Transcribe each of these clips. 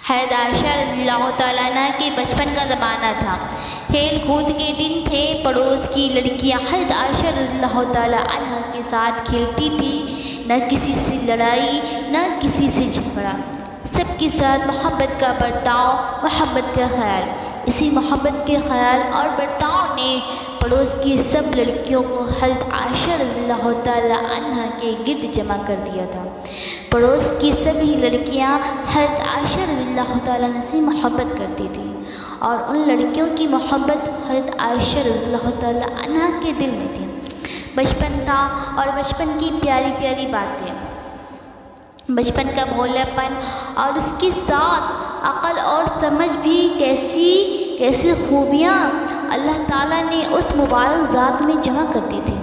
حضرت عائشہ رضی اللہ تعالیٰ عنہ کے بچپن کا زمانہ تھا، کھیل کود کے دن تھے۔ پڑوس کی لڑکیاں حضرت عائشہ رضی اللہ تعالیٰ عنہ کے ساتھ کھیلتی تھیں، نہ کسی سے لڑائی نہ کسی سے جھگڑا، سب کے ساتھ محبت کا برتاؤ، محبت کا خیال۔ اسی محبت کے خیال اور برتاؤ نے پڑوس کی سب لڑکیوں کو حضرت عائشہ رضی اللہ تعالیٰ عنہ کے گرد جمع کر دیا تھا۔ پڑوس کی سبھی لڑکیاں حضرت عائشہ رضی اللہ تعالیٰ عنہ سے محبت کرتی تھیں، اور ان لڑکیوں کی محبت حضرت عائشہ رضی اللہ تعالیٰ عنہ کے دل میں تھی۔ بچپن تھا اور بچپن کی پیاری پیاری باتیں، بچپن کا بھولا پن اور اس کے ساتھ عقل اور سمجھ بھی، کیسی خوبیاں اللہ تعالیٰ نے اس مبارک ذات میں جمع کر دی تھی۔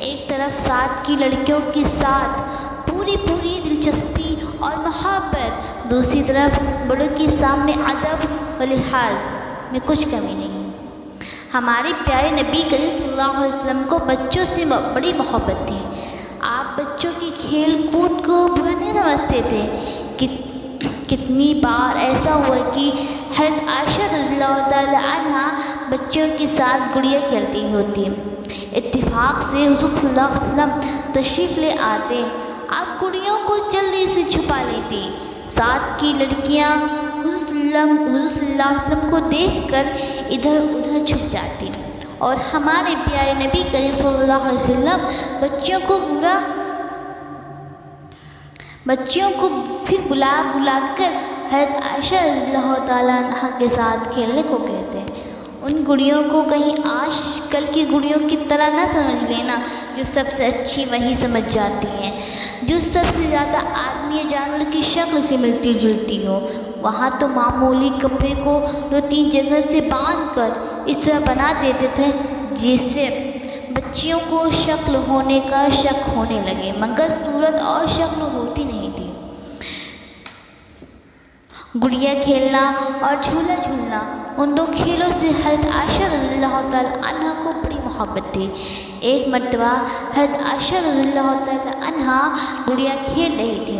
ایک طرف ساتھ کی لڑکیوں کے ساتھ پوری دلچسپی اور محبت، دوسری طرف بڑوں کے سامنے ادب و لحاظ میں کچھ کمی نہیں۔ ہمارے پیارے نبی کریم صلی اللہ علیہ وسلم کو بچوں سے بڑی محبت تھی۔ آپ بچوں کی کھیل کود کو برا نہیں سمجھتے تھے۔ کتنی بار ایسا ہوا کہ حضرت عائشہ رضی اللہ تعالیٰ عنہ بچوں کے ساتھ گڑیا کھیلتی ہوتی، اتفاق سے حضور صلی اللہ علیہ وسلم تشریف لے آتے، آپ گڑیوں کو جلدی سے چھپا لیتی۔ ساتھ کی لڑکیاں حضور صلی اللہ علیہ وسلم کو دیکھ کر ادھر ادھر چھپ جاتی، اور ہمارے پیارے نبی کریم صلی اللہ علیہ وسلم بچیوں کو پھر بلا کر حضرت عائشہ رضی اللہ تعالیٰ عنہ کے ساتھ کھیلنے کو کہتے ہیں۔ ان گڑیوں کو کہیں آج کل کی گڑیوں کی طرح نہ سمجھ لینا، جو سب سے اچھی وہی سمجھ جاتی ہیں، جو سب سے زیادہ آدمی یا جانور کی شکل سے ملتی جلتی ہو۔ وہاں تو معمولی کپڑے کو 2-3 جگہ سے باندھ کر اس طرح بنا دیتے تھے جس سے بچیوں کو شکل ہونے کا شک ہونے لگے، مگر صورت اور شکل ہوتی نہیں تھی۔ گڑیا کھیلنا اور جھولا جھولنا، ان 2 کھیلوں سے حضرت عائشہ رضی اللہ تعالیٰ عنہ کو بڑی محبت تھی۔ ایک مرتبہ حضرت عائشہ رضی اللہ تعالیٰ عنہ گڑیا کھیل رہی تھی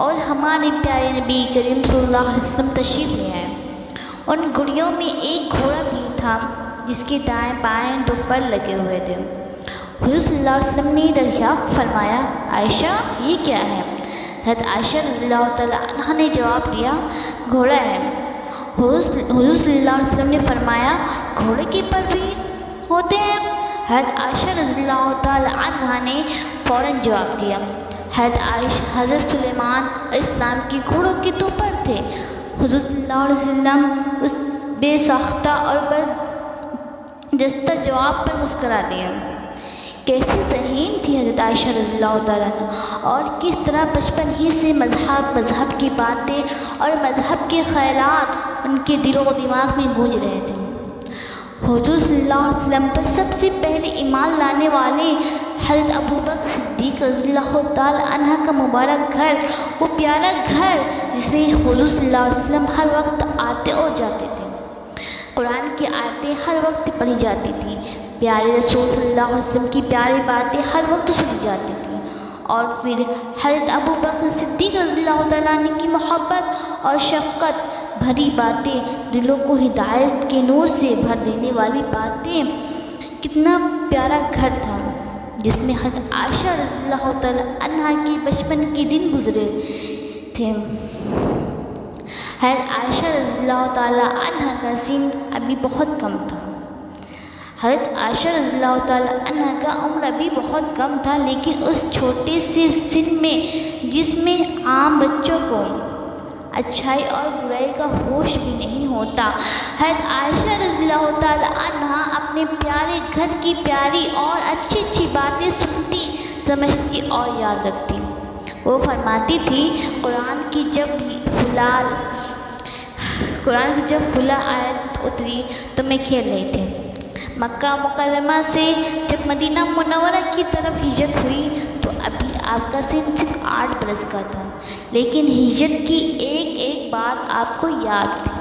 اور ہمارے پیارے نبی کریم صلی اللہ علیہ وسلم تشریف لے آئے۔ ان گڑیوں میں ایک گھوڑا بھی تھا جس کے دائیں بائیں 2 پر لگے ہوئے تھے۔ حضور صلی اللہ علیہ وسلم نے دریافت فرمایا، عائشہ یہ کیا ہے؟ حضرت عائشہ رضی اللہ تعالیٰ عنہ نے جواب دیا، گھوڑا ہے۔ حضور صلی اللہ علیہ وسلم نے فرمایا، گھوڑے کے پر بھی ہوتے ہیں؟ حضرت عائشہ رضی اللہ تعالیٰ عنہ نے فوراً جواب دیا، حضرت سلیمان علیہ السلام کے گھوڑوں کے 2 پر تھے۔ حضور صلی اللہ علیہ وسلم اس بے ساختہ اور برجستہ جواب پر مسکرا دیا۔ کیسی ذہین تھی حضرت عائشہ رضی اللہ تعالیٰ عنہ، اور کس طرح بچپن ہی سے مذہب کی باتیں اور مذہب کے خیالات ان کے دل و دماغ میں گونج رہے تھے۔ حضور صلی اللہ علیہ وسلم پر سب سے پہلے ایمان لانے والے حضرت ابوبکر صدیق رضی اللہ تعالیٰ عنہ کا مبارک گھر، وہ پیارا گھر جس میں حضور صلی اللہ علیہ وسلم ہر وقت آتے اور جاتے تھے، قرآن کی آیتیں ہر وقت پڑھی جاتی تھیں، پیارے رسول صلی اللہ علیہ وسلم کی پیاری باتیں ہر وقت سنی جاتی تھیں، اور پھر حضرت ابوبکر صدیق رضی اللہ تعالیٰ عنہ کی محبت اور شفقت بھری باتیں، دلوں کو ہدایت کے نور سے بھر دینے والی باتیں۔ کتنا پیارا گھر تھا جس میں حضرت عائشہ رضی اللہ تعالیٰ عنہ کے بچپن کے دن گزرے تھے۔ حضرت عائشہ رضی اللہ تعالیٰ عنہ کا سن ابھی بہت کم تھا۔ حضرت عائشہ رضی اللہ تعالیٰ عنہ کا عمر ابھی بہت کم تھا، لیکن اس چھوٹے سے سن میں جس میں عام بچوں کو اچھائی اور برائی کا ہوش بھی نہیں ہوتا، حضرت عائشہ رضی اللہ تعالیٰ عنہ اپنے پیارے گھر کی پیاری اور اچھی باتیں سنتی، سمجھتی اور یاد رکھتی۔ وہ فرماتی تھی، قرآن کی جب فلا آیت اتری تو میں کھیل رہی تھی۔ مکہ مکرمہ سے جب مدینہ منورہ کی طرف ہجرت ہوئی تو ابھی آپ کا سن صرف 8 برس کا تھا، لیکن ہجرت کی ایک بات آپ کو یاد تھی۔